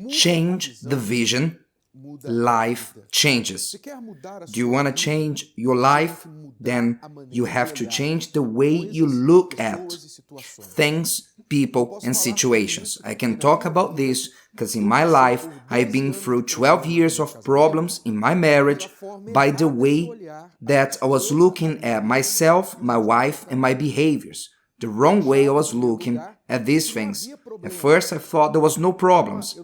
change the vision, life changes. Do you want to change your life? Then you have to change the way you look at things, people, and situations. I can talk about this because in my life, I've been through 12 years of problems in my marriage by the way that I was looking at myself, my wife, and my behaviors. The wrong way I was looking at these things. At first, I thought there was no problems.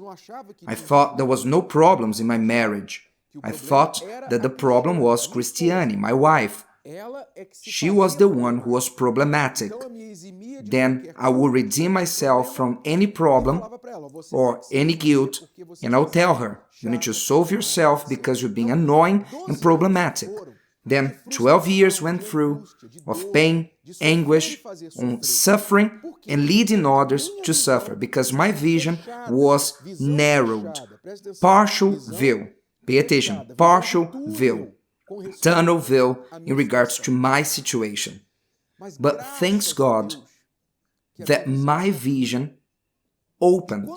I thought there was no problems in my marriage. I thought that the problem was Christiane, my wife. She was the one who was problematic. Then I will redeem myself from any problem or any guilt, and I'll tell her, you need to solve yourself because you're being annoying and problematic. Then 12 years went through of pain, anguish, suffering, and leading others to suffer because my vision was narrowed. Partial view. Pay attention. Partial view. Tunnel view in regards to my situation. But thanks God that my vision opened.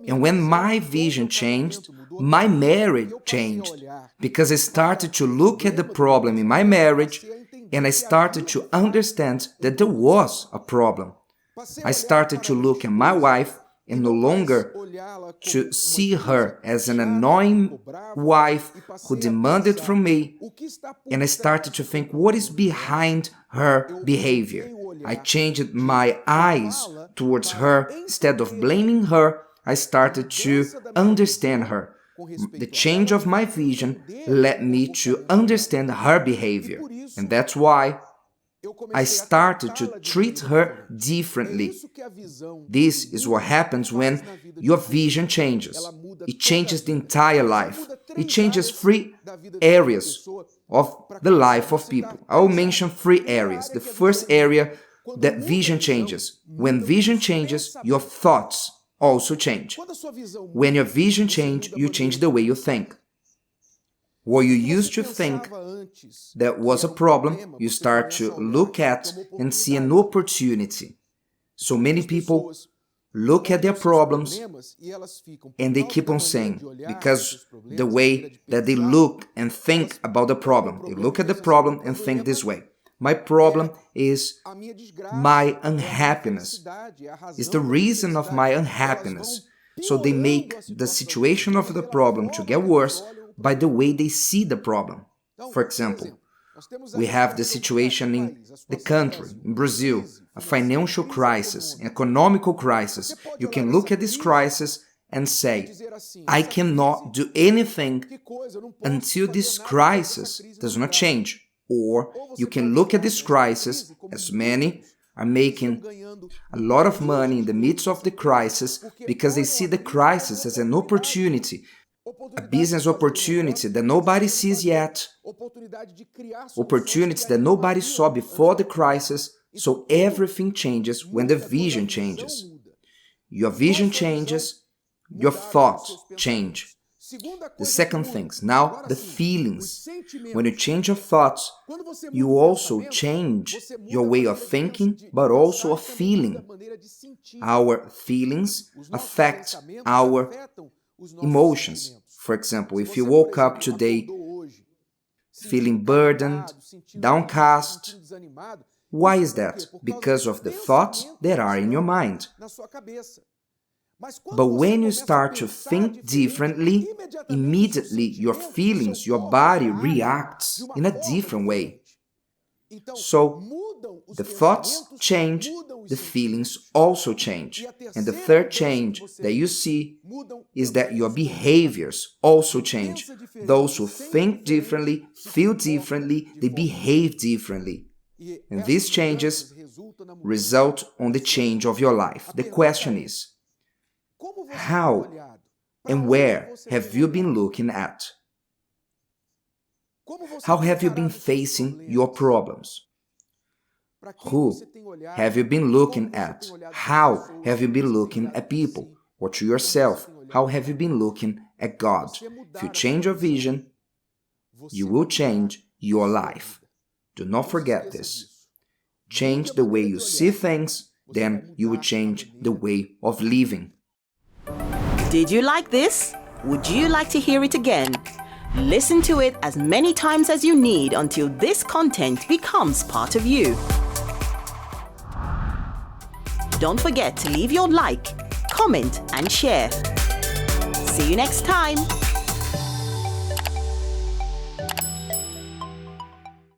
And when my vision changed, my marriage changed because I started to look at the problem in my marriage and I started to understand that there was a problem. I started to look at my wife and no longer to see her as an annoying wife who demanded from me, and I started to think what is behind her behavior. I changed my eyes towards her. Instead of blaming her, I started to understand her. The change of my vision led me to understand her behavior, and that's why I started to treat her differently. This is what happens when your vision changes. It changes the entire life. It changes 3 areas of the life of people. I will mention 3 areas. The first area that vision changes. When vision changes, your thoughts also change. When your vision changes, you change the way you think. What you used to think that was a problem, you start to look at and see an opportunity. So many people look at their problems and they keep on saying, because the way that they look and think about the problem, they look at the problem and think this way. My problem is my unhappiness. It's the reason of my unhappiness. So they make the situation of the problem to get worse by the way they see the problem. For example, we have the situation in the country, in Brazil, a financial crisis, an economical crisis. You can look at this crisis and say, I cannot do anything until this crisis does not change. Or you can look at this crisis, as many are making a lot of money in the midst of the crisis because they see the crisis as an opportunity, a business opportunity that nobody sees yet, opportunities that nobody saw before the crisis. So everything changes when the vision changes. Your vision changes, your thoughts change. The second thing, now the feelings. When you change your thoughts, you also change your way of thinking, but also of feeling. Our feelings affect our emotions. For example, if you woke up today feeling burdened, downcast, why is that? Because of the thoughts that are in your mind. But when you start to think differently, immediately your feelings, your body reacts in a different way. So the thoughts change, the feelings also change. And the third change that you see is that your behaviors also change. Those who think differently, feel differently, they behave differently. And these changes result on the change of your life. The question is, how and where have you been looking at? How have you been facing your problems? Who have you been looking at? How have you been looking at people? Or to yourself? How have you been looking at God? If you change your vision, you will change your life. Do not forget this. Change the way you see things, then you will change the way of living. Did you like this? Would you like to hear it again? Listen to it as many times as you need until this content becomes part of you. Don't forget to leave your like, comment, and share. See you next time.